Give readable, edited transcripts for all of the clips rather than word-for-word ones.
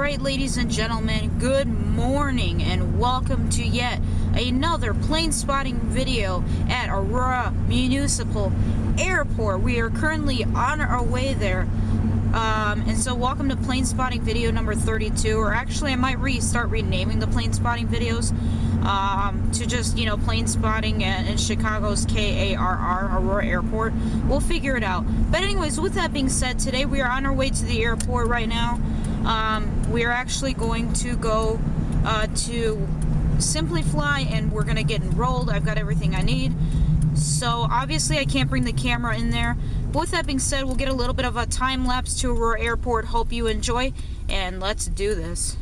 Alright, ladies and gentlemen, good morning and welcome to yet another plane spotting video at Aurora Municipal Airport. We are currently on our way there. And so welcome to plane spotting video number 32, or actually I might start renaming the plane spotting videos to just, plane spotting in Chicago's KARR, Aurora Airport. We'll figure it out. But anyways, with that being said, today we are on our way to the airport right now. We are actually going to go to Simply Fly, and we're going to get enrolled. I've got everything I need. So obviously I can't bring the camera in there. But with that being said, we'll get a little bit of a time lapse to Aurora Airport. Hope you enjoy, and let's do this.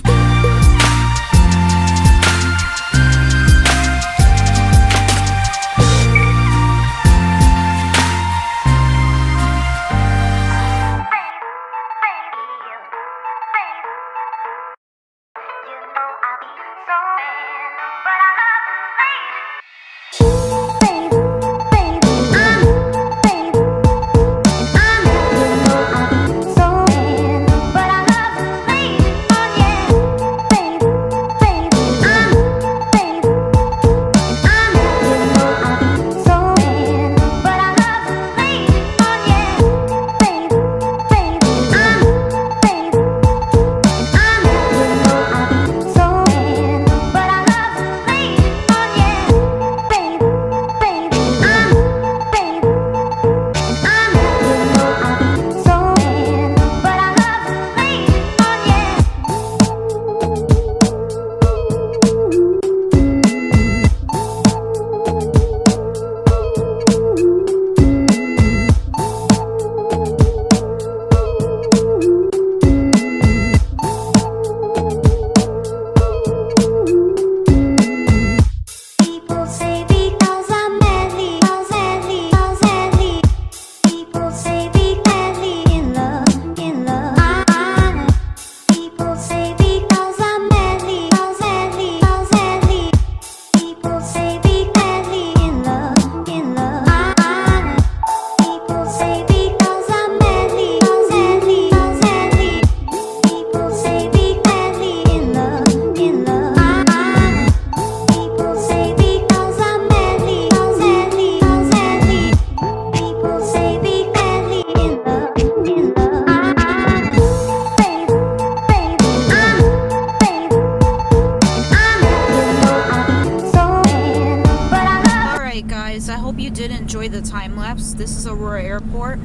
I hope you did enjoy the time lapse. This is Aurora Airport.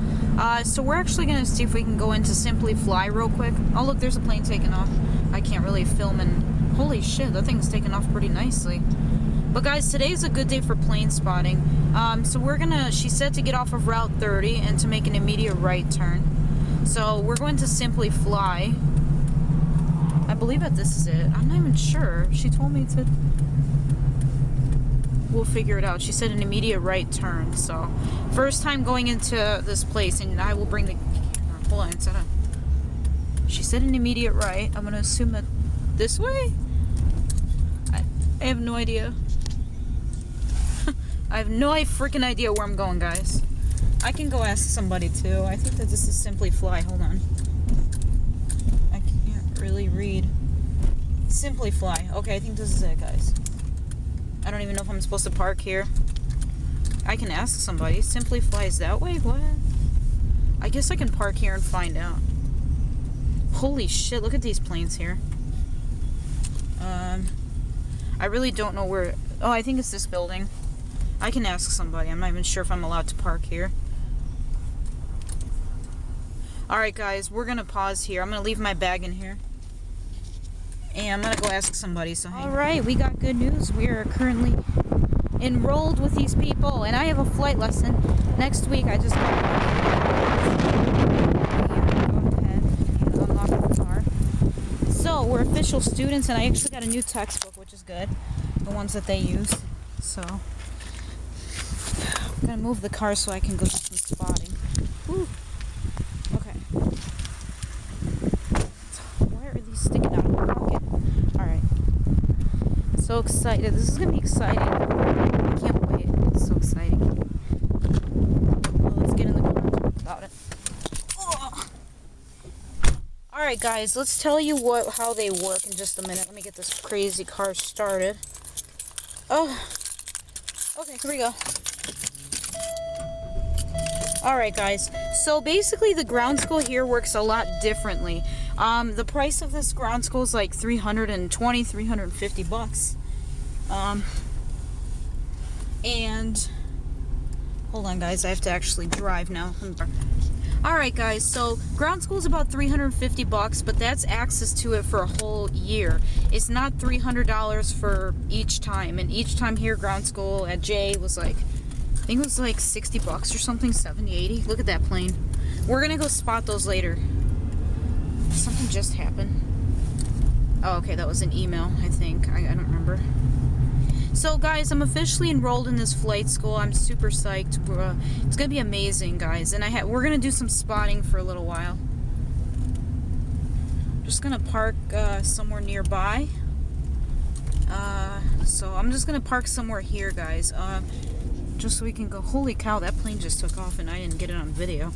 So we're actually going to see if we can go into Simply Fly real quick. Oh look, there's a plane taking off. I can't really film, and holy shit, that thing's taking off pretty nicely. But guys, today is a good day for plane spotting. So she said to get off of Route 30 and to make an immediate right turn. So we're going to Simply Fly. I believe that this is it. I'm not even sure. She told me to... We'll figure it out. She said an immediate right turn. So first time going into this place, and I will bring the... Hold on, she said an immediate right. I'm going to assume that this way? I have no idea. I have no freaking idea where I'm going, guys. I can go ask somebody too. I think that this is Simply Fly. Hold on. I can't really read. Simply Fly. Okay, I think this is it, guys. I don't even know if I'm supposed to park here. I can ask somebody. Simply Flies that way? What? I guess I can park here and find out. Holy shit, look at these planes here. I really don't know where... Oh, I think it's this building. I can ask somebody. I'm not even sure if I'm allowed to park here. Alright guys, we're gonna pause here. I'm gonna leave my bag in here. And I'm gonna go ask somebody. So alright, we got good news. We are currently enrolled with these people, and I have a flight lesson next week. I just got go ahead and unlock the car. So we're official students, and I actually got a new textbook, which is good. The ones that they use. So I'm gonna move the car so I can go do some spotting. Whew. Okay. Why are these sticking out of my pocket? Alright. So excited. This is gonna be exciting. I can't wait. It's so exciting. Well, let's get in the car and talk about it. Alright guys, let's tell you how they work in just a minute. Let me get this crazy car started. Oh, okay, here we go. Alright guys, so basically the ground school here works a lot differently. The price of this ground school is like $320, $350. And hold on guys, I have to actually drive now. Alright guys, so ground school is about $350, but that's access to it for a whole year. It's not $300 for each time, and each time here ground school at J was like, I think it was like $60 or something, 70, 80. Look at that plane. We're gonna go spot those later. Something just happened. Oh, okay, that was an email, I think. I don't remember. So guys, I'm officially enrolled in this flight school. I'm super psyched. It's gonna be amazing, guys. And we're gonna do some spotting for a little while. Just gonna park somewhere nearby. So I'm just gonna park somewhere here, guys. Just so we can go. Holy cow, that plane just took off and I didn't get it on video.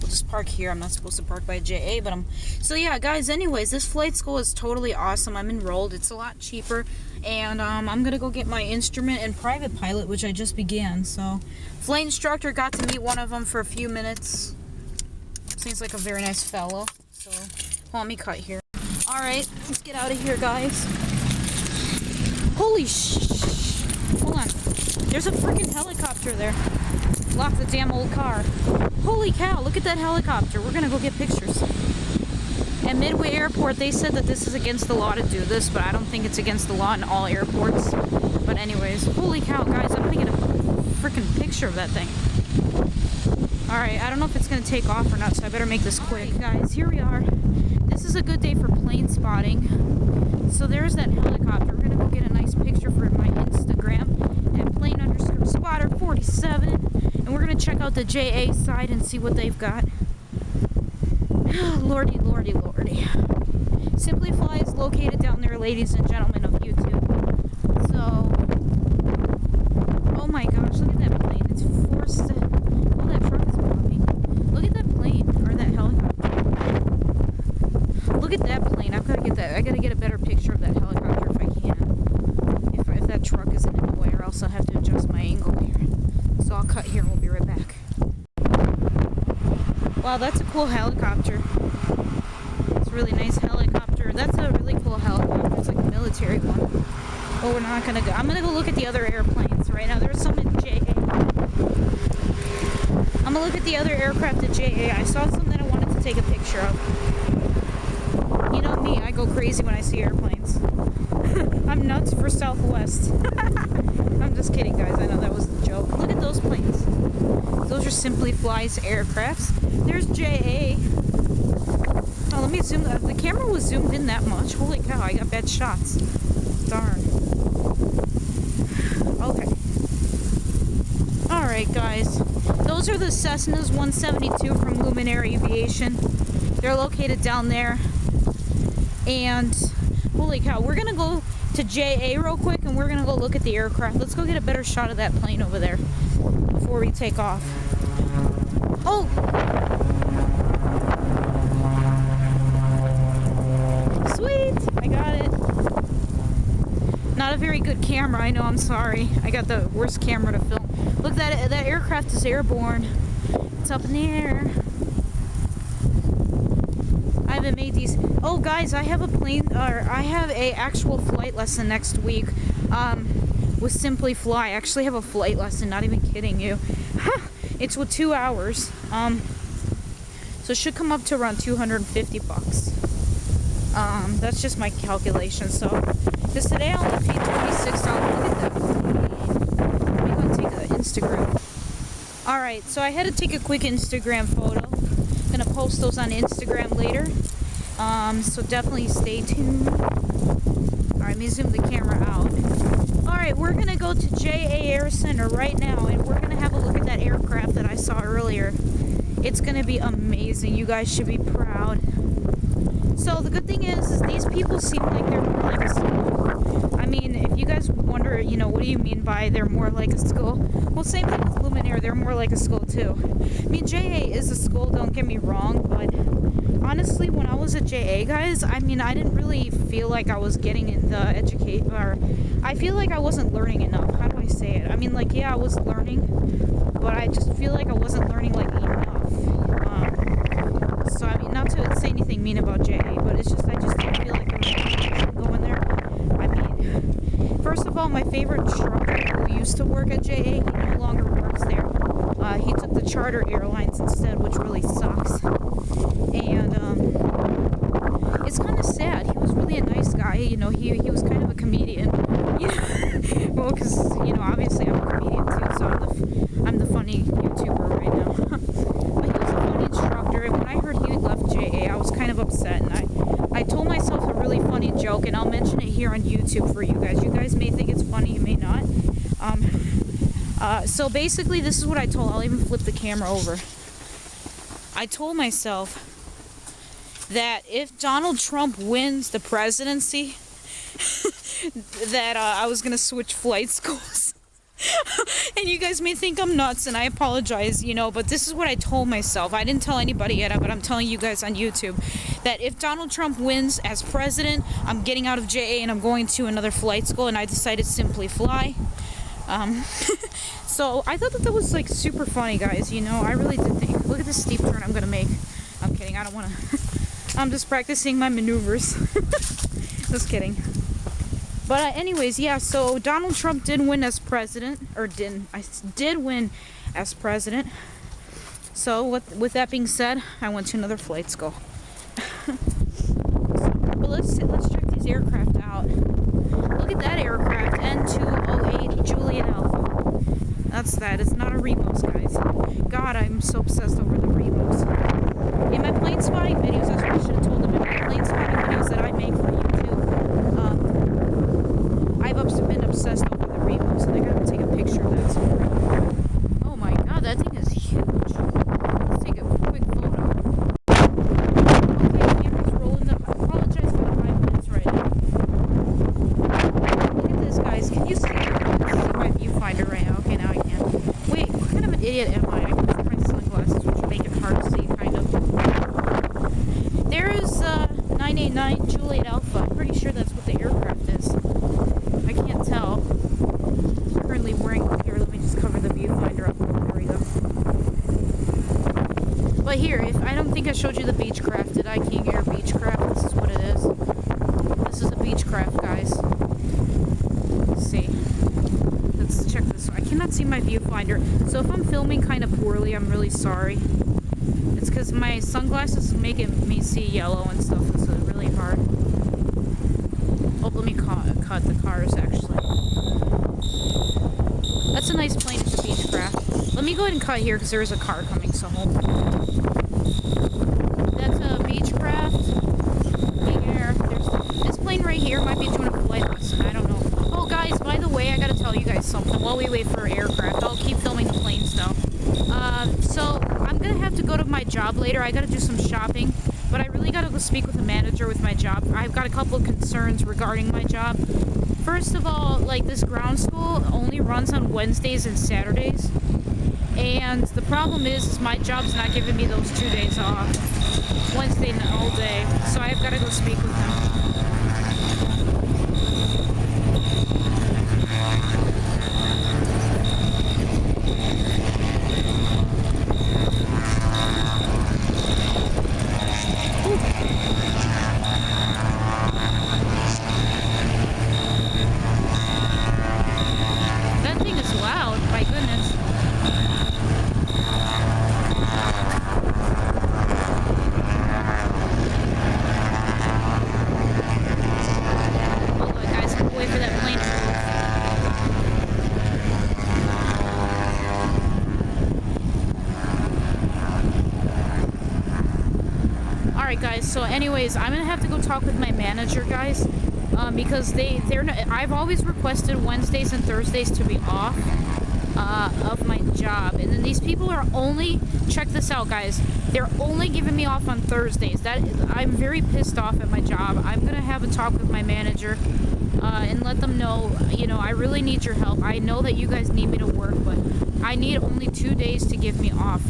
We'll just park here. I'm not supposed to park by JA, but so yeah, guys, anyways, this flight school is totally awesome. I'm enrolled. It's a lot cheaper, and I'm gonna go get my instrument and private pilot, which I just began. So flight instructor, got to meet one of them for a few minutes. Seems like a very nice fellow. So let me cut here. All right, let's get out of here, guys. Holy hold on, there's a freaking helicopter there. Lock the damn old car. Holy cow, look at that helicopter. We're gonna go get pictures. At Midway Airport, they said that this is against the law to do this, but I don't think it's against the law in all airports. But anyways, holy cow, guys, I'm gonna get a freaking picture of that thing. Alright, I don't know if it's gonna take off or not, so I better make this quick. Right, guys, here we are. This is a good day for plane spotting. So there's that helicopter. We're gonna go get a nice picture for my Instagram at plane_spotter47. And we're going to check out the JA side and see what they've got. Lordy, lordy, lordy. Simply Fly is located down there, ladies and gentlemen of YouTube. So, oh my gosh, look at that plane. It's forced to, oh, that truck is popping. Look at that plane, or that helicopter. Look at that plane. I've got to get that. I got to get a better picture of that helicopter if I can. If that truck isn't in the way, or else I'll have to adjust my angle here. So I'll cut here and we'll be right back. Wow, that's a cool helicopter. It's a really nice helicopter. That's a really cool helicopter. It's like a military one. But we're not gonna go. I'm gonna go look at the other airplanes right now. There's some in JA. I'm gonna look at the other aircraft at JA. I saw some that I wanted to take a picture of. You know me, I go crazy when I see airplanes. I'm nuts for Southwest. I'm just kidding, guys. I know that was the joke. Look at those planes. Those are Simply Fly's aircrafts. There's JA. Oh, let me zoom. The camera was zoomed in that much. Holy cow, I got bad shots. Darn. Okay. Alright, guys. Those are the Cessnas 172 from Luminary Aviation. They're located down there. And holy cow, we're gonna go to JA real quick and we're gonna go look at the aircraft. Let's go get a better shot of that plane over there before we take off. Oh! Sweet! I got it. Not a very good camera, I know, I'm sorry. I got the worst camera to film. Look, that aircraft is airborne. It's up in the air. I haven't made these. Oh, guys, I have I have a actual flight lesson next week with Simply Fly. I actually have a flight lesson, not even kidding you. It's with 2 hours. So it should come up to around $250. That's just my calculation. So, because today I only paid $26. Look at that. Let me go take an Instagram. Alright, so I had to take a quick Instagram photo. Gonna post those on Instagram later. So definitely stay tuned. Alright, let me zoom the camera out. Alright, we're gonna go to JA Air Center right now and we're gonna have a look at that aircraft that I saw earlier. It's gonna be amazing. You guys should be proud. So the good thing is these people seem like they're more like I mean, if you guys wonder, you know, what do you mean by they're more like a school? Well, same thing with Luminaire, they're more like a school too. I mean, JA is a school, don't get me wrong, but honestly, when I was at JA, guys, I mean, I didn't really feel like I was getting in the or I feel like I wasn't learning enough. How do I say it? I mean, like, yeah, I was learning, but I just feel like I wasn't learning, like, enough. So, I mean, not to say anything mean about JA, but it's just, I just didn't feel like there was going there. I mean, first of all, my favorite instructor who used to work at JA, he no longer works there. He took the charter airlines instead, which really sucks. And it's kind of sad. He was really a nice guy. You know, he was kind of a comedian. You know? Well, because, you know, obviously I'm a comedian too, so I'm the funny YouTuber right now. But he was a funny instructor, and when I heard he had left JA, I was kind of upset, and I told myself a really funny joke, and I'll mention it here on YouTube for you guys. You guys may think it's funny, you may not. So basically, this is what I told. I'll even flip the camera over. I told myself that if Donald Trump wins the presidency, that I was gonna switch flight schools. And you guys may think I'm nuts, and I apologize, you know, but this is what I told myself. I didn't tell anybody yet, but I'm telling you guys on YouTube that if Donald Trump wins as president, I'm getting out of JA and I'm going to another flight school, and I decided Simply Fly. So I thought that was like super funny, guys, you know. I really did think, look at this steep turn I'm gonna make. I'm kidding, I don't want to. I'm just practicing my maneuvers. Just kidding. But anyways, yeah, so Donald Trump did win as president, or did win as president. So with that being said, I went to another flight school. But let's check these aircraft out. Look at that aircraft, N208 Juliet Alpha. That's that. It's not a Remos, guys. God, I'm so obsessed over the Remos. In my plane spotting videos, that's what I should have told them. In my plane spotting videos that I make for YouTube, I've been obsessed over the Remos, and I gotta take a picture of that somewhere. Oh my God, that thing is huge. Let's take a quick photo. Okay, camera's rolling up. I apologize for the 5 minutes right now. Look at this, guys. Can you see my viewfinder right now? Okay, now I can. Wait, what kind of an idiot am I? I can put my sunglasses, which make it hard to see, kind of. There is 989 Juliet Alpha. I'm pretty sure that's what the aircraft is. I can't tell. I'm currently wearing, here, let me just cover the viewfinder up. There we go. But here, if I don't think I showed you the Beechcraft, did I? King Air Beechcraft. This is what it is. This is a Beechcraft, guys. Let's see. Let's check this. I cannot see my viewfinder. So if I'm filming kind of poorly, I'm really sorry. It's because my sunglasses make me see yellow and stuff. It's really hard. Oh, let me cut the cars, actually. That's a nice plane. It's a Beechcraft. Let me go ahead and cut here because there is a car coming, so hold on. That's a Beechcraft. King Air. This plane right here might be doing a flight lesson. I don't know. Oh, guys, by the way, I gotta tell you guys something while we wait for aircraft. I'll keep filming the planes, though. So I'm gonna have to go to my job later. I gotta do some shopping. But I really gotta go speak with the manager with my job. I've got a couple of concerns regarding my job. First of all, like, this ground school only runs on Wednesdays and Saturdays. And the problem is my job's not giving me those 2 days off. Wednesday and all day. So I've gotta go speak with them. That thing is loud, my goodness. Hold on, guys, wait for that plane to move. Alright, guys, so anyways, I'm gonna have to go talk with my manager, guys. Because they're not, I've always requested Wednesdays and Thursdays to be off, of my job. And then these people are only, check this out guys, they're only giving me off on Thursdays. I'm very pissed off at my job. I'm gonna have a talk with my manager and let them know, you know, I really need your help. I know that you guys need me to work, but I need only 2 days to give me off.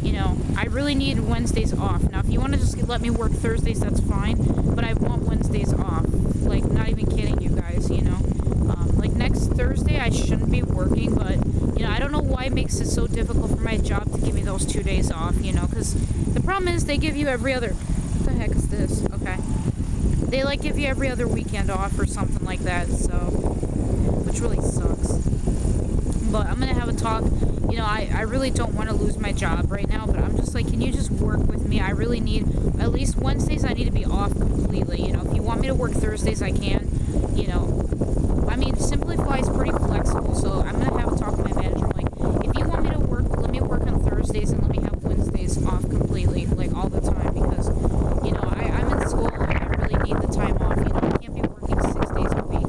You know, I really need Wednesdays off. Now, if you want to just let me work Thursdays, that's fine, but I want Wednesdays off. Like, not even kidding you guys, you know. Like, next Thursday, I shouldn't be working, but, you know, I don't know why it makes it so difficult for my job to give me those 2 days off, you know, because the problem is they give you every other... What the heck is this? Okay. They, like, give you every other weekend off or something like that, so... Which really sucks. But I'm going to have a talk. You know, I really don't want to lose my job right now, but I'm just like, can you just work with me? I really need, at least Wednesdays I need to be off completely. You know, if you want me to work Thursdays, I can. You know, I mean, Simplify is pretty flexible, so I'm going to have a talk with my manager. I'm like, if you want me to work, let me work on Thursdays and let me have Wednesdays off completely, like all the time, because, you know, I'm in school and I really need the time off. You know, I can't be working 6 days a week.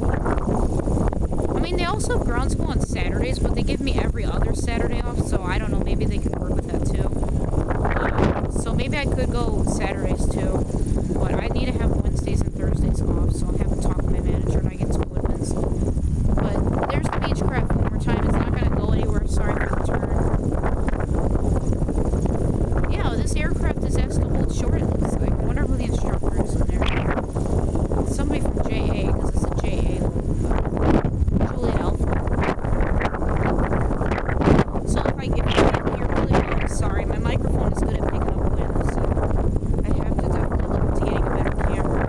I mean, they also have ground school on Saturdays, but they give me every other Saturday off, so I don't know, maybe they can work with that too. So maybe I could go Saturdays too, but I need to have Wednesdays and Thursdays off, so I'll have a talk with my manager when I get to Woodman's. But there's the Beechcraft one more time. It's not going to go anywhere. Sorry for the turn. Yeah, this aircraft is asked to hold short, it looks like. I wonder who the instructor is in there. It's somebody from JA, because it's a JA logo. Juliet Alpha. So if you can't hear really well, I'm sorry. My microphone is good at picking up wind, so I have to definitely look into getting a better camera.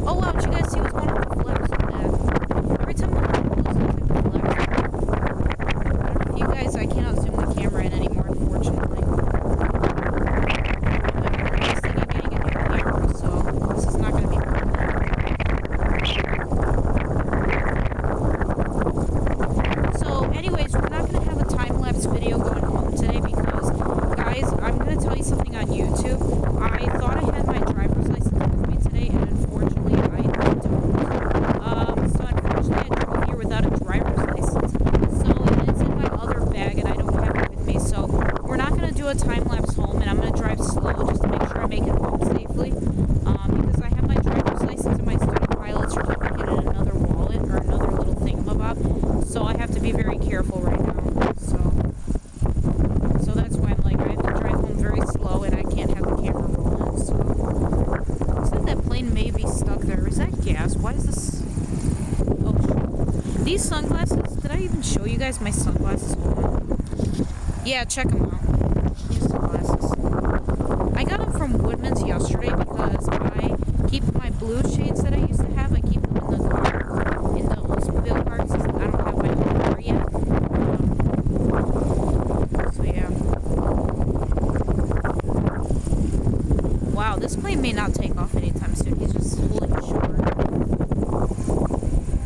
Oh wow, did you guys see what's going on with the flaps on that? Every time I'm on the flaps, I don't know if you guys, I cannot zoom the camera in anymore, unfortunately. I'm just thinking of getting a new camera, so this is not going to be So anyways, we're not going to have a time-lapse video going home today because, guys, I'm going to tell you something on YouTube. I thought I had my driver's license with me today, and unfortunately, I don't. So unfortunately, I drove here without a driver's license. So it's in my other bag, and I don't have it with me. So we're not going to do a time-lapse home, and I'm going to drive slow just to make sure I make it home safely. Because I have my driver's license and my student pilot certificate in another wallet, or another little thingamabob. So I have to be very careful right now. So that's why I'm like, I have to drive home very slow and I can't have the camera rolling. So looks like that plane may be stuck there. Is that gas? Why is this? Oh, these sunglasses. Did I even show you guys my sunglasses? Hold on. Yeah, check them out. These sunglasses. I got them from Woodman's yesterday because I keep my blue shades that I used to have. I keep them in the car, in the Oldsmobile car, since I don't have my own car yet. So yeah. Wow, this plane may not take off anytime soon. He's just holding it short.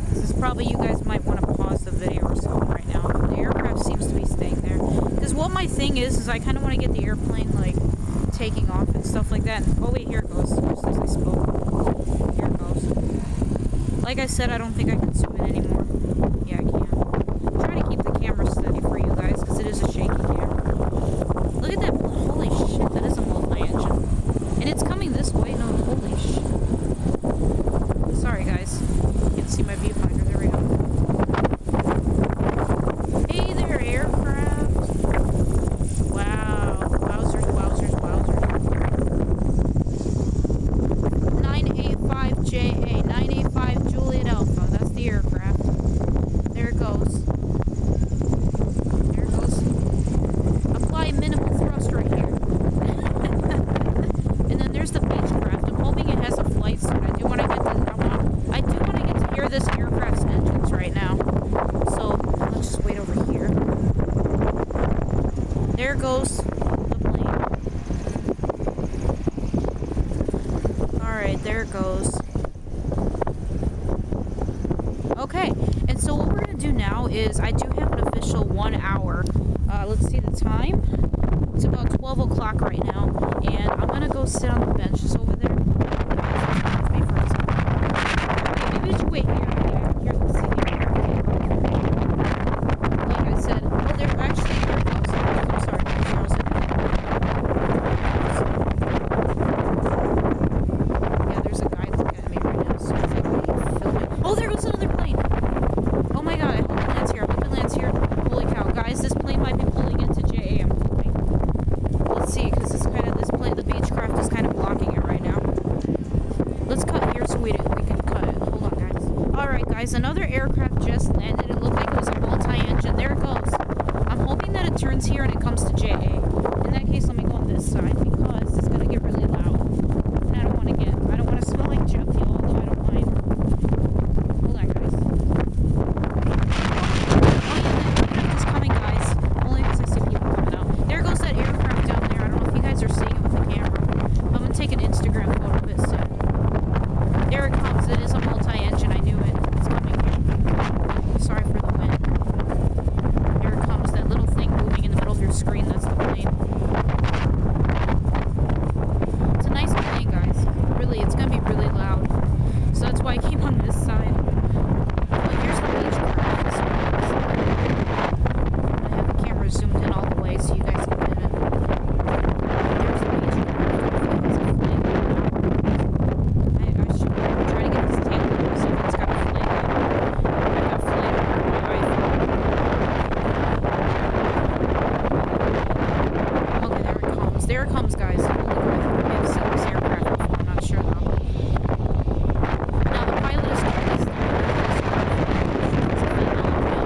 This is probably, you guys might want to pause the video or something right now. The aircraft seems to be staying there. Because what my thing is I kind of want to get the airplane, like, taking off and stuff like that. And, oh wait, here it goes. Just as I spoke. Here it goes. Like I said, I don't think I can zoom in anymore. Yeah, I can. I'm trying to keep the camera steady for you guys because it is a shaky camera. Look at that. Holy shit, that is a multi-engine. And it's coming this way. No, holy shit. Sorry, guys. You can see my viewfinder. There we go. Hey there, aircraft. Wow. Wowzers, wowzers, wowzers. 985JA. 985 Juliet Alpha. That's the aircraft. There it goes. There it goes. Apply minimal thrust right here. And then there's the Beechcraft. I'm hoping it has a flight suit. I do want to get to hear this aircraft's engines right now. So let's just wait over here. There goes the plane. Alright, there it goes. Okay, and so what we're going to do now is I do have an official 1 hour. Let's see the time. It's about 12 o'clock right now, and I'm going to go sit on the benches over there. it turns here and it comes to JA. In that case, let me go on this side because it's gonna get really loud. And I don't want to smell like jet fuel, although I don't mind. Hold on, guys. It's coming, guys. Only because I see people coming out. There goes that aircraft down there. I don't know if you guys are seeing it with the camera. I'm gonna take an Instagram photo of it soon. There it comes. It is a multi-engine. I knew it. It's coming here. Sorry for the wind. Here it comes. That little thing moving in the middle of your screen. That's the plane. It's a nice plane, guys. Really, it's gonna be really loud. So that's why I came on this side. But here's the beach craft. I have the camera zoomed in all the way so you guys can get it. There's the beach craft. It's a flame. I should try to get this tail to see if it's got a flame. I got flame on my iPhone. Okay, there it comes. There it comes, guys. Maybe I've seen this aircraft before. I'm not sure though. Now the pilot is always there. It's a female pilot.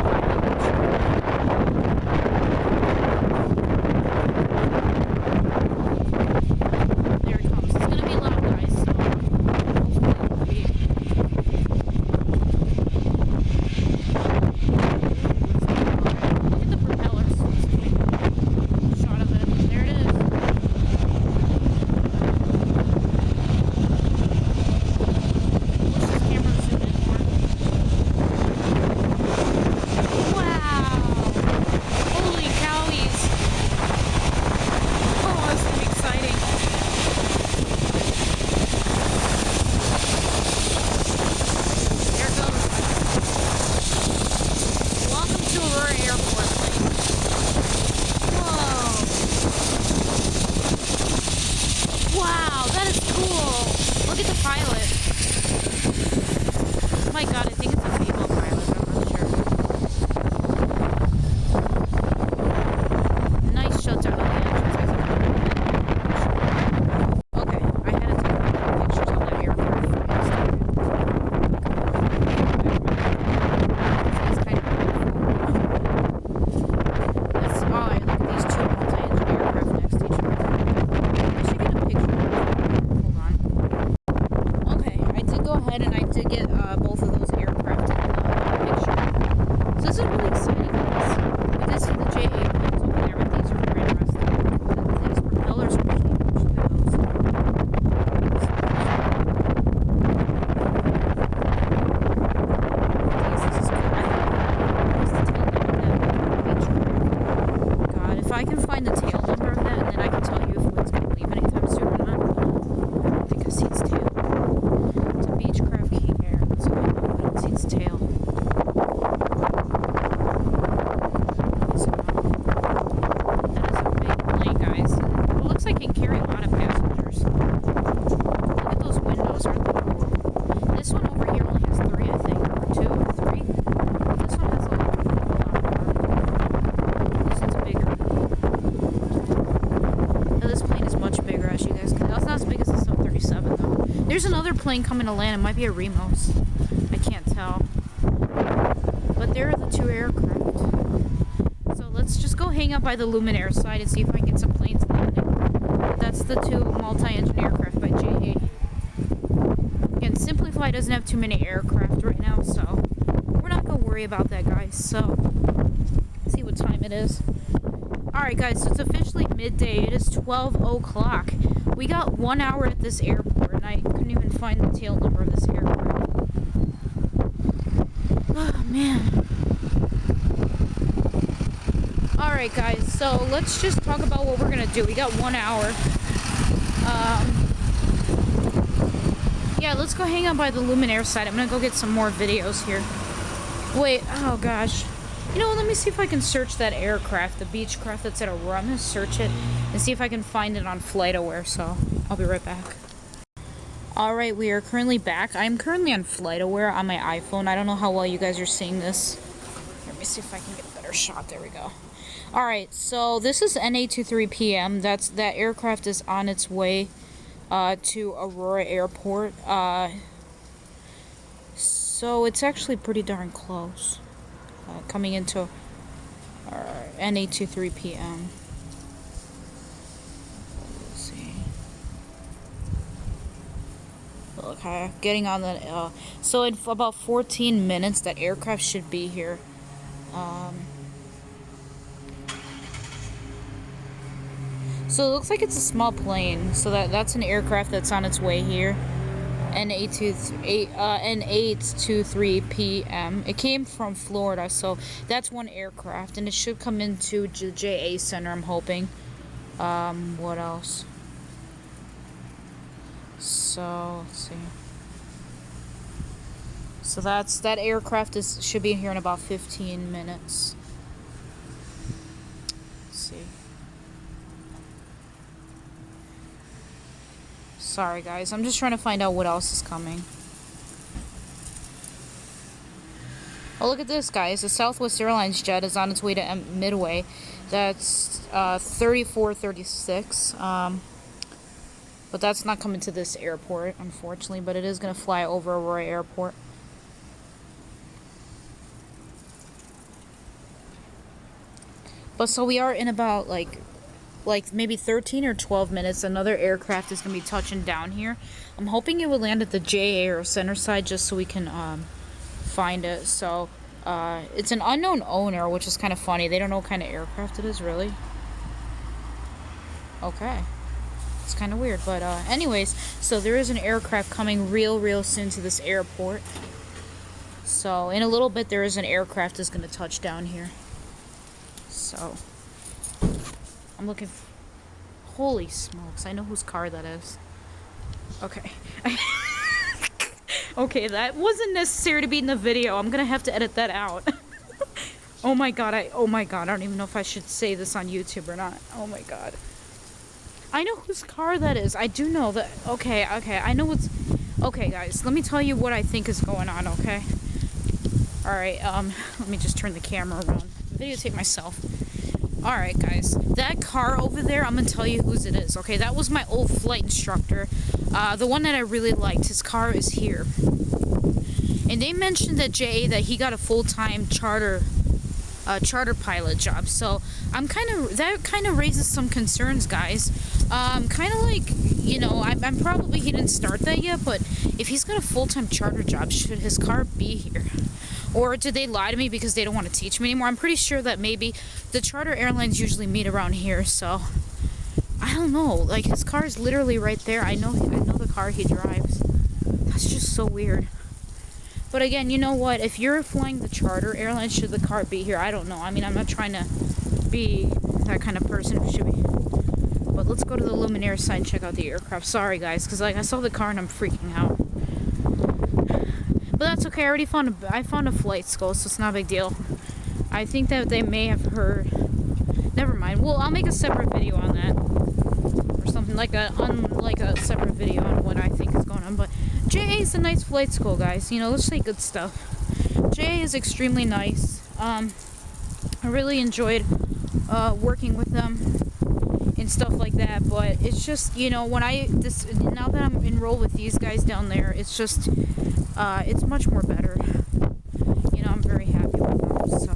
There it comes. It's gonna be loud, guys, so hopefully it won't be. Look at the propellers. Shot of it. There it is. Wish this camera zoomed in more. Wow! Holy cowies! Oh, this is gonna be exciting. There it goes. Welcome to Aurora Airport, please. Whoa! Wow, that is cool. Look at the pilot. Oh my god, I think it's a female pilot, I'm not sure. Nice shutdown of the engines. Okay, I had to take pictures on that aircraft for Instagram. It's kind of beautiful. That's, oh, I look at these two multi-engine aircraft next to each other. I should get a picture. Hold on. Okay, I did go ahead and I did get both of those aircraft in the picture. So this is really exciting, guys. We did see the JA planes over there, but these are very interesting. These propellers are huge. Look at those. This is cool. What's the tail number of that beach craft? God, if I can find the tail number of that, and then I can tell you if it's going to leave anytime soon or not. I don't think I see its tail. It's a Beechcraft King Air. That's what I know, but I don't see its tail. So, that is a big plane, guys. It looks like it can carry a lot of passengers. Look at those windows. Aren't they cool? This one over here only has 3, I think. 2 or 3. This one has a lot more. This one's bigger. Now, this plane is much bigger, as you guys can. It's not as big as the 737, though. There's another plane coming to land. It might be a Remos. I can't tell. But there are the 2 aircraft. So let's just go hang out by the Luminaire side and see if I can get some planes landing. But that's the 2 multi-engine aircraft by JA. Again, Simplify doesn't have too many aircraft right now, so we're not going to worry about that, guys. So, let's see what time it is. Alright, guys, so it's officially midday. It is 12 o'clock. We got 1 hour at this airport, and I couldn't even find the tail number of this aircraft. Oh, man. Alright, guys, so let's just talk about what we're going to do. We got 1 hour. Yeah, let's go hang out by the Luminaire side. I'm going to go get some more videos here. Wait, oh gosh. You know what, let me see if I can search that aircraft, the Beechcraft that's at Aurora. I'm going to search it and see if I can find it on FlightAware, so I'll be right back. Alright, we are currently back. I'm currently on FlightAware on my iPhone. I don't know how well you guys are seeing this. Let me see if I can get a better shot. There we go. Alright, so this is N823PM. That aircraft is on its way to Aurora Airport. So it's actually pretty darn close. Coming into and 8:23 p.m. Let's see. Okay, getting on the. So in about 14 minutes, that aircraft should be here. So it looks like it's a small plane. So that's an aircraft that's on its way here. And 8:23 p.m. It came from Florida, so that's one aircraft, and it should come into the JA Center. I'm hoping. What else? So let's see. So that aircraft should be here in about 15 minutes. Let's see. Sorry guys, I'm just trying to find out what else is coming. Oh, look at this, guys. The Southwest Airlines jet is on its way to Midway. That's 3436. But that's not coming to this airport, unfortunately. But it is going to fly over Aurora Airport. But so we are in about like maybe 13 or 12 minutes. Another aircraft is going to be touching down here. I'm hoping it would land at the JA or center side just so we can find it. So it's an unknown owner, which is kind of funny. They don't know what kind of aircraft it is, really. Okay. It's kind of weird, but anyways, so there is an aircraft coming real soon to this airport. So in a little bit there is an aircraft that's going to touch down here. So I'm looking holy smokes, I know whose car that is. Okay. Okay, that wasn't necessary to be in the video. I'm gonna have to edit that out. Oh my god, I don't even know if I should say this on YouTube or not. Oh my god. I know whose car that is. I do know that. Okay, I know what's... Okay, guys, let me tell you what I think is going on, okay? Alright, let me just turn the camera around. Videotape myself. Alright, guys. That car over there, I'm gonna tell you whose it is, okay? That was my old flight instructor. The one that I really liked. His car is here. And they mentioned at JA that he got a full-time charter pilot job. So that kind of raises some concerns, guys. Kind of like, you know, I'm probably he didn't start that yet, but if he's got a full-time charter job, should his car be here? Or did they lie to me because they don't want to teach me anymore? I'm pretty sure that maybe the charter airlines usually meet around here, so I don't know. Like, his car is literally right there. I know the car he drives. That's just so weird. But again, you know what? If you're flying the charter airline, should the car be here? I don't know. I mean, I'm not trying to be that kind of person who should be. But let's go to the Luminaire side and check out the aircraft. Sorry, guys, because like I saw the car and I'm freaking out. But that's okay. I found a flight school, so it's not a big deal. I think that they may have heard. Never mind. Well, I'll make a separate video on that, or something like a separate video on what I think is going on. But JA is a nice flight school, guys. You know, let's say good stuff. JA is extremely nice. I really enjoyed working with them and stuff like that. But it's just, you know, now that I'm enrolled with these guys down there, it's just it's much more better. You know, I'm very happy with them. So,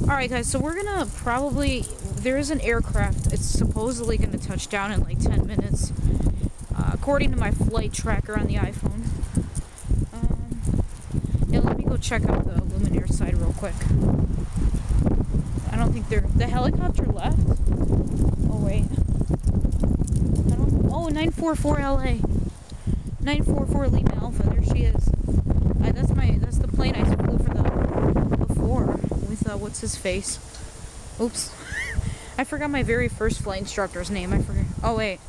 all right, guys. So we're gonna probably. There is an aircraft. It's supposedly going to touch down in like 10 minutes, according to my flight tracker on the iPhone. Yeah, let me go check out the Luminaire side real quick. I don't think the helicopter left. Oh wait. Oh, 944 LA. 944 Lima Alpha. There she is. That's the plane I flew for before with what's his face. Oops. I forgot my very first flight instructor's name. I forgot. Oh wait,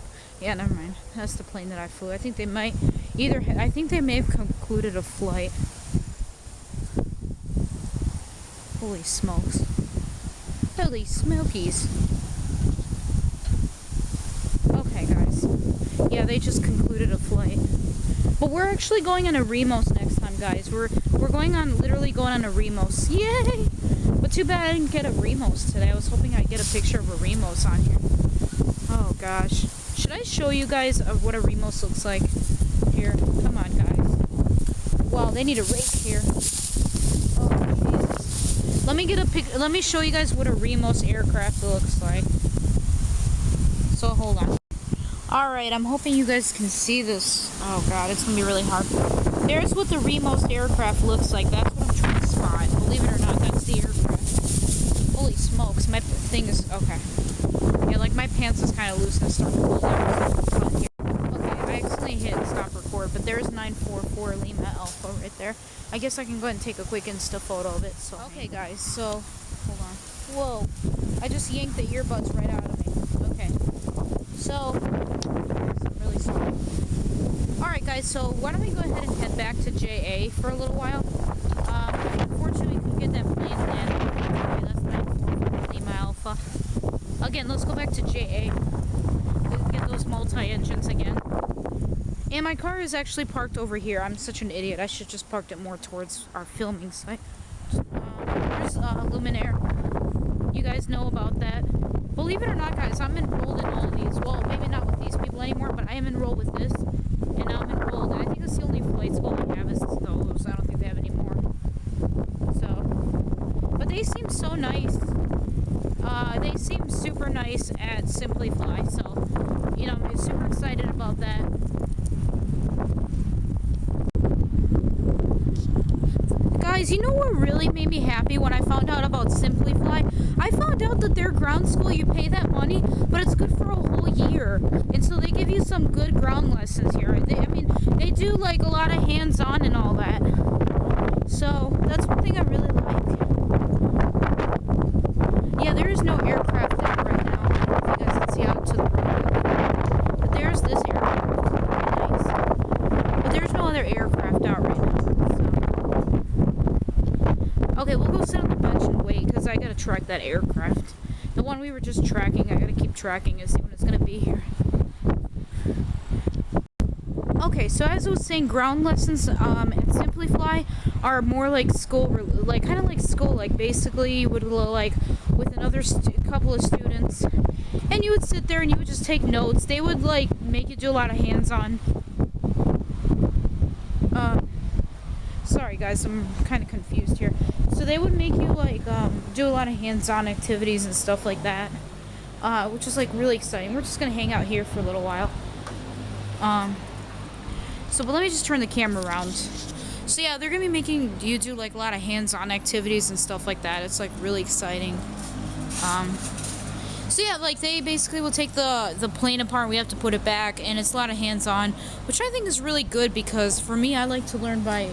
yeah, never mind. That's the plane that I flew. I think they may have concluded a flight. Holy smokes! Holy smokies! Okay, guys. Yeah, they just concluded a flight. But we're actually going on a Remos next time, guys. We're literally going on a Remos. Yay! But too bad I didn't get a Remos today. I was hoping I'd get a picture of a Remos on here. Oh gosh. Should I show you guys what a Remos looks like? Here. Come on, guys. Wow, they need a rake here. Oh, Jesus. Let me get a pic. Let me show you guys what a Remos aircraft looks like. So hold on. Alright, I'm hoping you guys can see this. Oh god, it's gonna be really hard. There's what the Remos aircraft looks like. That's what I'm trying to spot. Believe it or not, that's the aircraft. Holy smokes, my thing is... Okay. Yeah, like my pants is kind of loose and starting to pull down. Okay, I accidentally hit stop record, but there's 944 Lima Alpha right there. I guess I can go ahead and take a quick Insta photo of it. So okay, guys, so... Hold on. Whoa. I just yanked the earbuds right out of me. Okay. So... I'm really sorry. Alright guys, so why don't we go ahead and head back to JA for a little while. Unfortunately, we couldn't get that plane landed. Okay, that's 944 Lima Alpha. Again, let's go back to JA. We can get those multi-engines again. And my car is actually parked over here. I'm such an idiot. I should just parked it more towards our filming site. There's Luminaire. You guys know about that. Believe it or not, guys, I'm enrolled in all of these. Well, maybe not with these people anymore, but I am enrolled with this. And now I'm enrolled. I think that's the only flight school they have is those. I don't think they have any more. So, but they seem so nice. They seem super nice at Simply Fly. So, you know, I'm super excited about that. Guys, you know what really made me happy when I found out about Simply Fly? I found out that their ground school, you pay that money, but it's good for a whole year. And so they give you some good ground lessons here. They do like a lot of hands-on and all that. So that's one thing I really like. Yeah, there is no aircraft there right now. I don't know if you guys can see out to the road. But there's this aircraft. Really nice. But there's no other aircraft out right now. Okay, we'll go sit on the bench and wait, because I gotta track that aircraft. The one we were just tracking, I gotta keep tracking and see when it's gonna be here. Okay, so as I was saying, ground lessons at Simply Fly are more like school, like kind of like school. Like basically, you would like with another couple of students, and you would sit there and you would just take notes. They would like make you do a lot of hands-on. Sorry guys, I'm kind of confused here. So they would make you like do a lot of hands-on activities and stuff like that, which is like really exciting. We're just gonna hang out here for a little while. But let me just turn the camera around. So yeah, they're gonna be making you do like a lot of hands-on activities and stuff like that. It's like really exciting. So yeah, like they basically will take the plane apart and we have to put it back, and it's a lot of hands-on, which I think is really good because for me, I like to learn by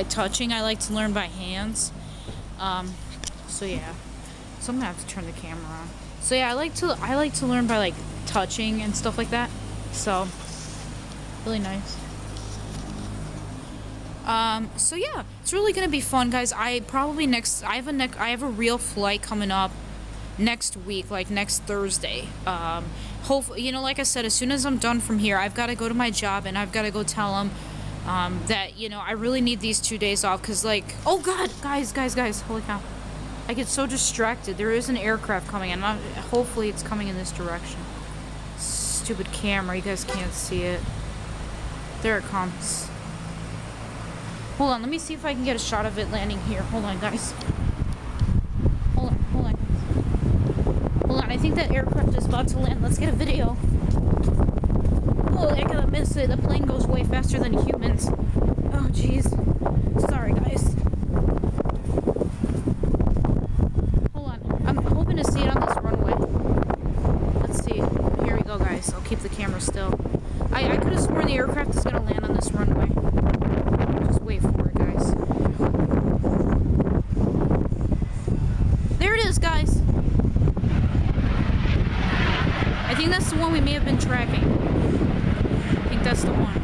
touching. I like to learn by hands. So yeah. So I'm gonna have to turn the camera on. So yeah, I like to learn by like touching and stuff like that. So really nice. So yeah, it's really gonna be fun, guys. I have a real flight coming up next week, like next Thursday. Hopefully, you know, like I said, as soon as I'm done from here, I've got to go to my job and I've got to go tell them that, you know, I really need these 2 days off because, like, oh god, guys, holy cow, I get so distracted. There is an aircraft coming in. Hopefully it's coming in this direction. Stupid camera, you guys can't see it. There it comes. Hold on, let me see if I can get a shot of it landing here. Hold on, guys. Hold on, I think that aircraft is about to land. Let's get a video. Oh, I gotta miss it. The plane goes way faster than humans. Oh, jeez. Sorry, guys. Hold on. I'm hoping to see it on this runway. Let's see. Here we go, guys. I'll keep the camera still. I could have sworn the aircraft is gonna land on this runway. Just wait for it, guys. There it is, guys. I think that's the one we may have been tracking. I think that's the one.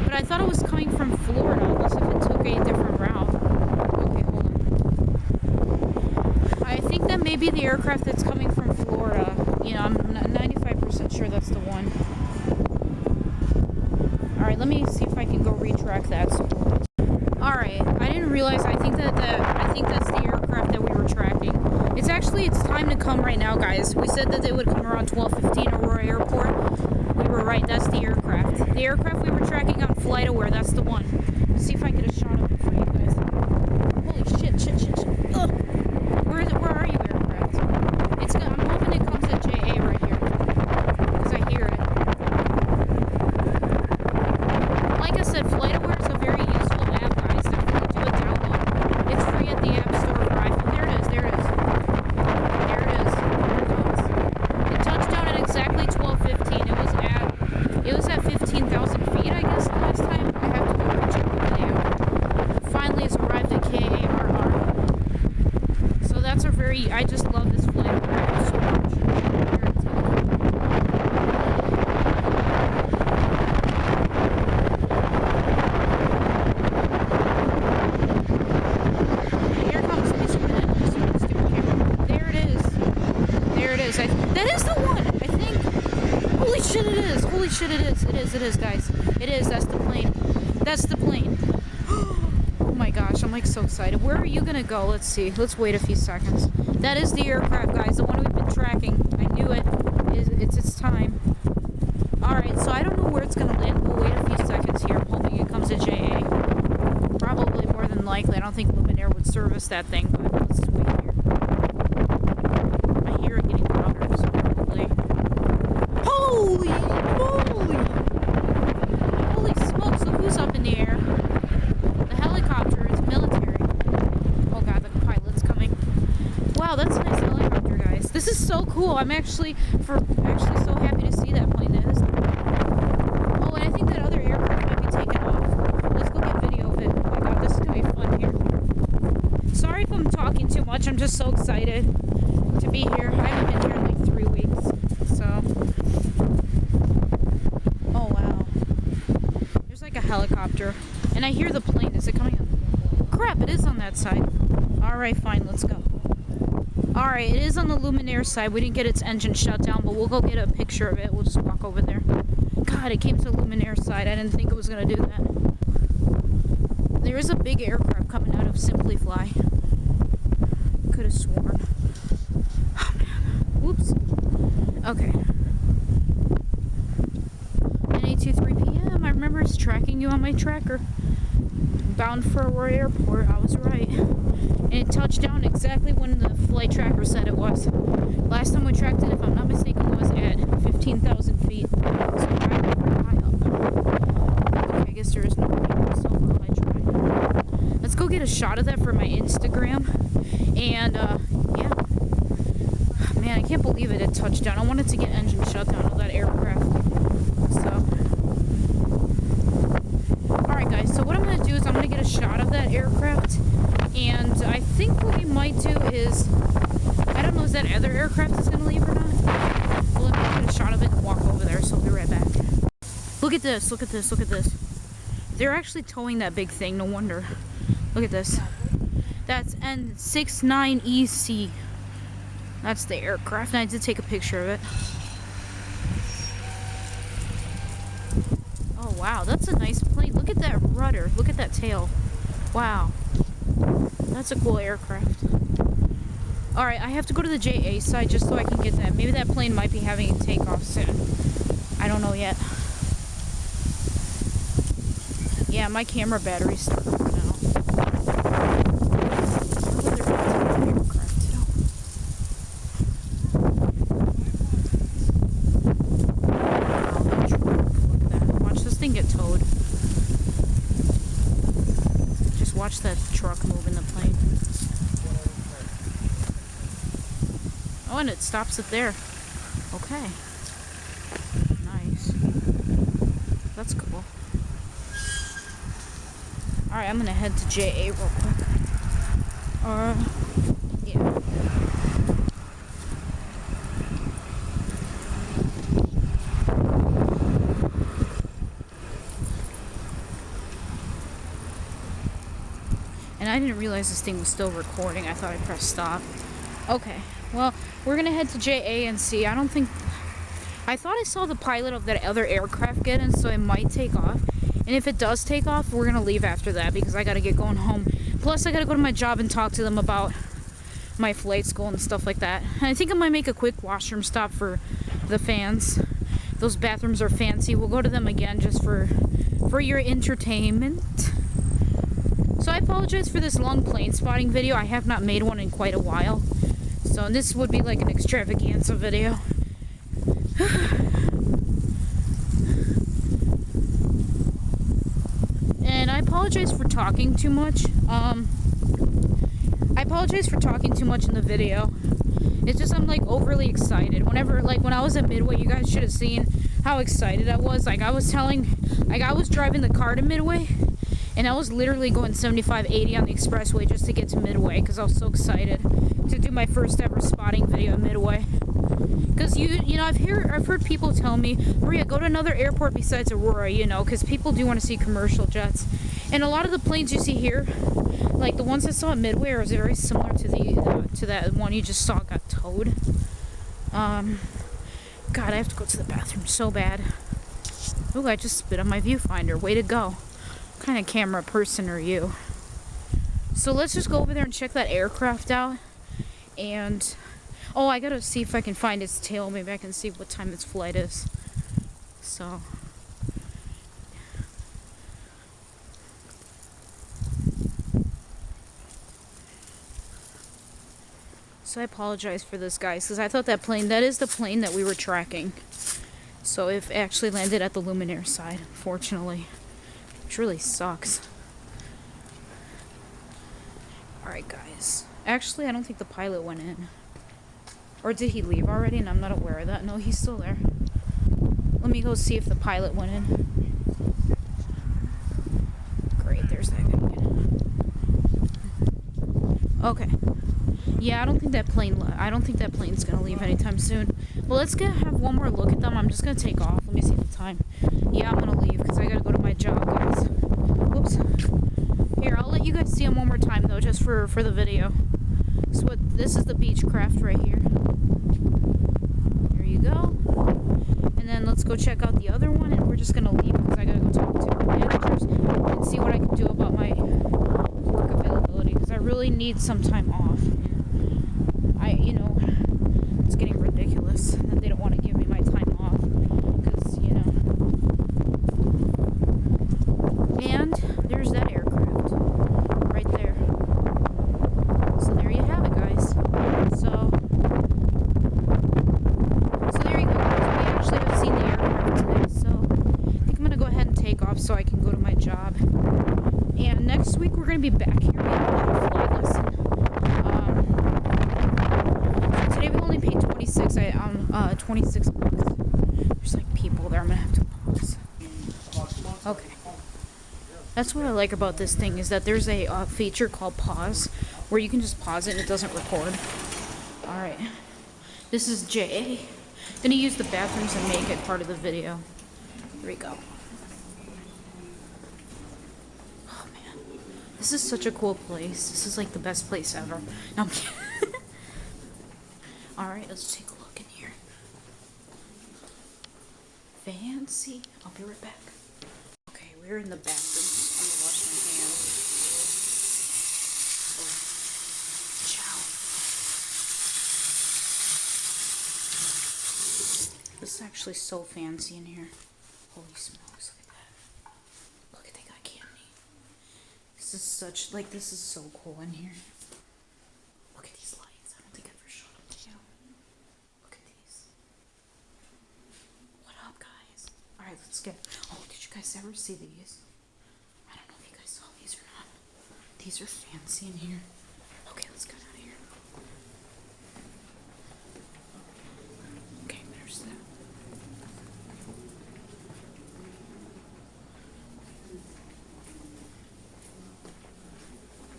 But I thought it was coming from Florida, unless if it took a different route. Okay, hold on. I think that may be the aircraft that's coming from Florida. You know, I'm 95% sure that's the one. Alright, let me see if I can go retrack that. Alright, I didn't realize, I think that's the aircraft that we were tracking. It's time to come right now, guys. We said that they would come around 12:15 Aurora Airport. We were right, that's the aircraft. The aircraft we were tracking on FlightAware, that's the one. Let's see if I can get a shot of it for you guys. Holy shit. Ugh. We're That is the one, I think. Holy shit, it is. Holy shit, it is. It is, guys. It is. That's the plane. That's the plane. Oh my gosh, I'm like so excited. Where are you gonna go? Let's see. Let's wait a few seconds. That is the aircraft, guys. The one we've been tracking. I knew it. It's its time. Alright, so I don't know where it's gonna land. We'll wait a few seconds here. I'm hoping it comes to JA. Probably more than likely. I don't think Luminaire would service that thing, but let's wait here. I hear it getting louder, so probably. Holy moly! Holy smokes, look who's up in the air. The helicopter is military. Oh god, the pilot's coming. Wow, that's a nice helicopter, guys. This is so cool. I'm actually so happy to see that plane. That is. Oh, and I think that other aircraft might be taken off. Let's go get video of it. Oh my god, this is gonna be fun here. Sorry if I'm talking too much. I'm just so excited to be here. I haven't been here in like 3 weeks, so. Oh wow. There's like a helicopter, and I hear the plane. Is it coming up? Crap! It is on that side. All right, fine. Let's go. Alright, it is on the Luminaire side. We didn't get its engine shut down, but we'll go get a picture of it. We'll just walk over there. God, it came to the Luminaire side. I didn't think it was going to do that. There is a big aircraft coming out of Simply Fly. Could have sworn. Oh, man. Whoops. Okay. 8:23 p.m. I remember it's tracking you on my tracker. Bound for Aurora Airport. I was right. And it touched down exactly when the flight tracker said it was. Last time we tracked it, if I'm not mistaken, was at 15,000 feet. So right high up. Okay, I guess there is no way. So I tried. Let's go get a shot of that for my Instagram. And, yeah. Man, I can't believe it had touched down. I wanted to get engine shutdown of that aircraft. So. Alright, guys. So what I'm going to do is I'm going to get a shot of that aircraft. And I think what we might do is, I don't know, is that other aircraft is going to leave or not? Well, let me get a shot of it and walk over there, so I'll be right back. Look at this, look at this, look at this. They're actually towing that big thing, no wonder. Look at this. That's N69EC. That's the aircraft, and I did take a picture of it. Oh, wow, that's a nice plane. Look at that rudder, look at that tail. Wow. That's a cool aircraft. Alright, I have to go to the JA side just so I can get that. Maybe that plane might be having a takeoff soon. I don't know yet. Yeah, my camera battery's starting to run out. Watch this thing get towed. Just watch that truck move in the plane. Oh, and it stops it there. Okay. Nice. That's cool. Alright, I'm gonna head to JA real quick. Yeah. And I didn't realize this thing was still recording. I thought I pressed stop. Okay. Well, we're gonna head to JA and see. I thought I saw the pilot of that other aircraft get in, so it might take off. And if it does take off, we're gonna leave after that because I gotta get going home. Plus, I gotta go to my job and talk to them about my flight school and stuff like that. And I think I might make a quick washroom stop for the fans. Those bathrooms are fancy. We'll go to them again just for your entertainment. So I apologize for this long plane spotting video. I have not made one in quite a while. So this would be like an extravaganza video. And I apologize for talking too much. I apologize for talking too much in the video. It's just I'm like overly excited. Whenever, like when I was at Midway, you guys should have seen how excited I was. Like I was driving the car to Midway, and I was literally going 75, 80 on the expressway just to get to Midway because I was so excited to do my first ever spotting video at Midway. Because you know, I've heard people tell me, Maria, go to another airport besides Aurora, you know, because people do want to see commercial jets. And a lot of the planes you see here, like the ones I saw at Midway, are very similar to that one you just saw got towed. God, I have to go to the bathroom so bad. Oh, I just spit on my viewfinder. Way to go. What kind of camera person are you? So let's just go over there and check that aircraft out. And, oh, I gotta see if I can find its tail. Maybe I can see what time its flight is. So I apologize for this, guys, because I thought that is the plane that we were tracking. So it actually landed at the Luminaire side, fortunately. Which really sucks. Alright, guys. Actually, I don't think the pilot went in. Or did he leave already and I'm not aware of that? No, he's still there. Let me go see if the pilot went in. Great, there's that guy again. Okay. Yeah, I don't think that plane's gonna leave anytime soon. Well, let's have one more look at them. I'm just gonna take off. Let me see the time. Yeah, I'm gonna leave because I gotta go to my job, guys. Whoops. Here, I'll let you guys see them one more time though, just for the video. So this is the Beechcraft right here. There you go. And then let's go check out the other one, and we're just gonna leave because I gotta go talk to my managers and see what I can do about my work availability because I really need some time off. It's getting ridiculous that they don't want to give me my time off because, and there's that aircraft right there. So there you have it, guys. So there you go, guys. We actually have seen the aircraft today, so I think I'm going to go ahead and take off so I can go to my job. And next week we're going to be back here. We have a flight lesson. Today we only paid 26 bucks. There's like people there. I'm gonna have to pause. Okay. That's what I like about this thing is that there's a feature called pause where you can just pause it and it doesn't record. Alright. This is JA. I'm gonna use the bathrooms and make it part of the video. Here we go. Oh man. This is such a cool place. This is like the best place ever. No, I'm kidding. Alright, let's take a look in here. Fancy. I'll be right back. Okay, we're in the bathroom. I'm gonna wash my hands. Oh. Ciao. This is actually so fancy in here. Holy smokes, look at that. Look at, they got candy. This is so cool in here. Look at these lights. I don't think I've ever showed them to you. Look at these. What up, guys? Alright, let's get... Oh, did you guys ever see these? I don't know if you guys saw these or not. These are fancy in here. Okay, let's get out of here. Okay, there's that.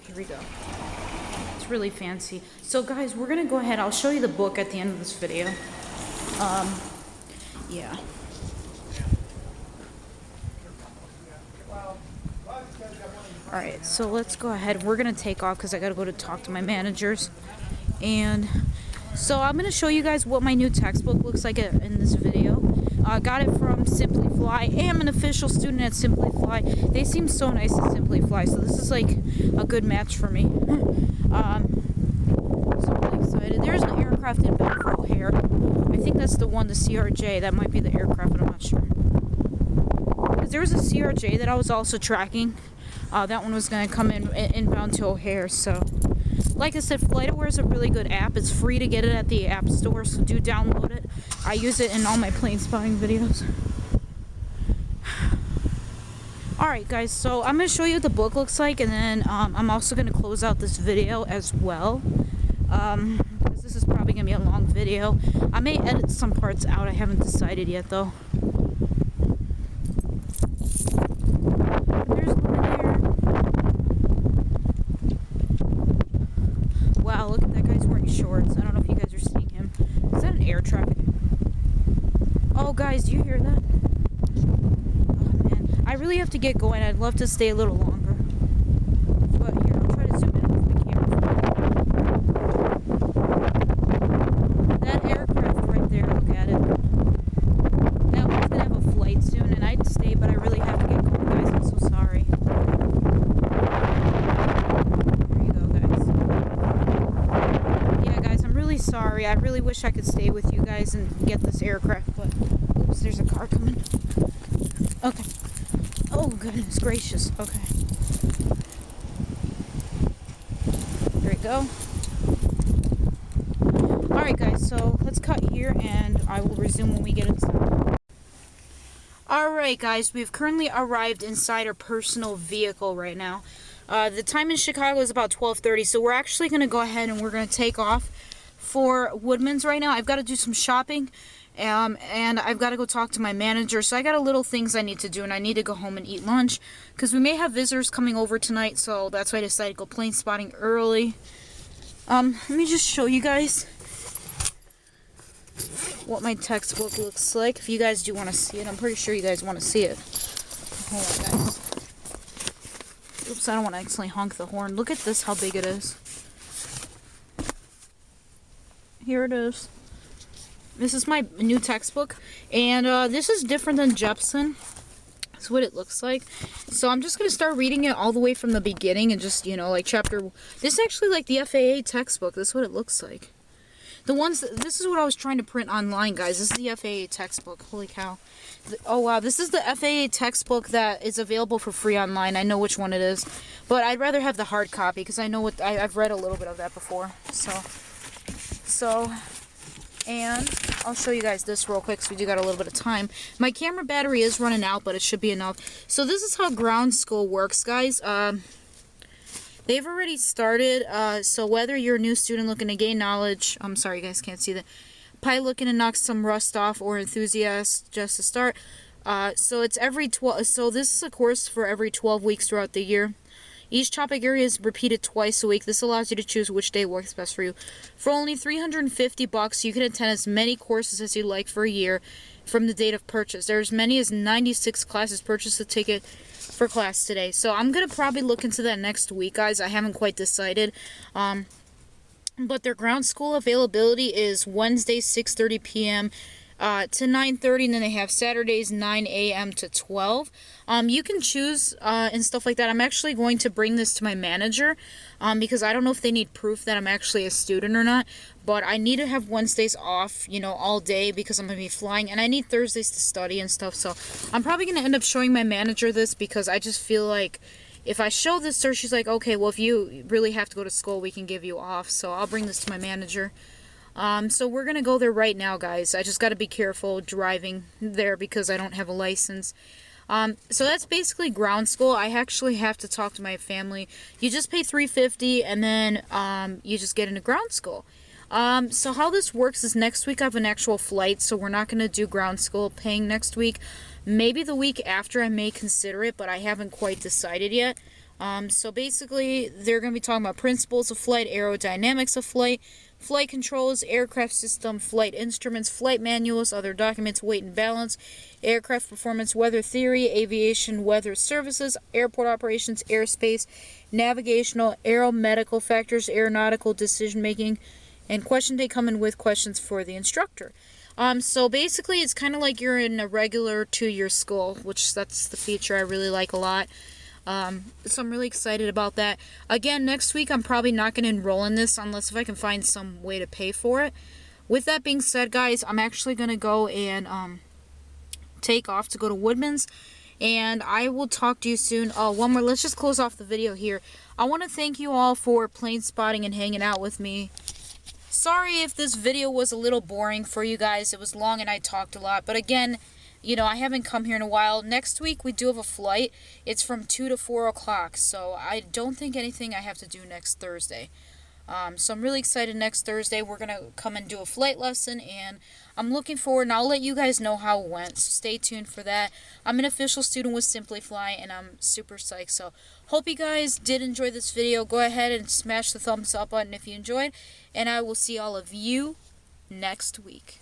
Here we go. It's really fancy. So guys, we're gonna go ahead. I'll show you the book at the end of this video. Yeah. Alright, so let's go ahead. We're gonna take off because I gotta go to talk to my managers. And so I'm gonna show you guys what my new textbook looks like in this video. I got it from Simply Fly. I am an official student at Simply Fly. They seem so nice at Simply Fly, so this is like a good match for me. So I'm really excited. There's an aircraft in back for O'Hare. I think that's the one, the CRJ. That might be the aircraft, but I'm not sure. Because there was a CRJ that I was also tracking. That one was going to come inbound to O'Hare, so... Like I said, FlightAware is a really good app. It's free to get it at the App Store, so do download it. I use it in all my plane spotting videos. Alright guys, so I'm going to show you what the book looks like, and then I'm also going to close out this video as well. Because this is probably going to be a long video. I may edit some parts out, I haven't decided yet though. There's Luminaire. Wow, look at that guy's wearing shorts. I don't know if you guys are seeing him. Is that an air traffic? Oh guys, do you hear that? Oh man, I really have to get going. I'd love to stay a little longer. But here, I'll try to zoom in with the camera. That aircraft wish I could stay with you guys and get this aircraft, but oops, there's a car coming. Okay. Oh, goodness gracious. Okay. There we go. Alright guys, so let's cut here and I will resume when we get inside. Alright guys, we've currently arrived inside our personal vehicle right now. The time in Chicago is about 12:30, so we're actually going to go ahead and we're going to take off for Woodman's right now. I've got to do some shopping, and I've got to go talk to my manager, so I got a little things I need to do, and I need to go home and eat lunch, because we may have visitors coming over tonight, so that's why I decided to go plane spotting early. Let me just show you guys what my textbook looks like, if you guys do want to see it. I'm pretty sure you guys want to see it. Hold on, guys. Oops, I don't want to accidentally honk the horn. Look at this, how big it is. Here it is. This is my new textbook, and this is different than Jepson. That's what it looks like. So I'm just going to start reading it all the way from the beginning, and just, you know, like chapter... This is actually like the FAA textbook. This is what it looks like. This is what I was trying to print online, guys. This is the FAA textbook. Holy cow. Oh, wow. This is the FAA textbook that is available for free online. I know which one it is. But I'd rather have the hard copy, because I know what... I've read a little bit of that before. And I'll show you guys this real quick, so we do got a little bit of time. My camera battery is running out, but it should be enough. So this is how ground school works, guys. They've already started, so whether you're a new student looking to gain knowledge, I'm sorry you guys can't see that, pilot looking to knock some rust off, or enthusiast just to start, so it's every 12, so this is a course for every 12 weeks throughout the year. Each topic area is repeated twice a week. This allows you to choose which day works best for you. For only $350, you can attend as many courses as you like for a year from the date of purchase. There's as many as 96 classes. Purchase the ticket for class today. So I'm going to probably look into that next week, guys. I haven't quite decided. But their ground school availability is Wednesday 6:30 p.m. To 9:30, and then they have Saturdays 9 a.m. to 12. You can choose and stuff like that. I'm actually going to bring this to my manager because I don't know if they need proof that I'm actually a student or not, but I need to have Wednesdays off, you know, all day because I'm going to be flying, and I need Thursdays to study and stuff. So I'm probably going to end up showing my manager this because I just feel like if I show this to her, she's like, okay, well, if you really have to go to school, we can give you off. So I'll bring this to my manager. So we're going to go there right now, guys. I just got to be careful driving there because I don't have a license. So that's basically ground school. I actually have to talk to my family. You just pay $350 and then, you just get into ground school. So how this works is next week I have an actual flight, so we're not going to do ground school paying next week. Maybe the week after I may consider it, but I haven't quite decided yet. So basically, they're going to be talking about principles of flight, aerodynamics of flight, flight controls, aircraft system, flight instruments, flight manuals, other documents, weight and balance, aircraft performance, weather theory, aviation weather services, airport operations, airspace, navigational, aeromedical factors, aeronautical decision-making, and question day coming with questions for the instructor. So basically, it's kind of like you're in a regular 2-year school, which that's the feature I really like a lot. So I'm really excited about that. Again, next week I'm probably not going to enroll in this unless if I can find some way to pay for it. With that being said, guys, I'm actually going to go and take off to go to Woodman's, and I will talk to you soon. Oh, one more. Let's just close off the video here. I want to thank you all for plane spotting and hanging out with me. Sorry if this video was a little boring for you guys. It was long and I talked a lot, but again, you know, I haven't come here in a while. Next week, we do have a flight. It's from 2 to 4 o'clock, so I don't think anything I have to do next Thursday. So I'm really excited next Thursday. We're going to come and do a flight lesson, and I'm looking forward, and I'll let you guys know how it went, so stay tuned for that. I'm an official student with Simply Fly, and I'm super psyched, so hope you guys did enjoy this video. Go ahead and smash the thumbs up button if you enjoyed, and I will see all of you next week.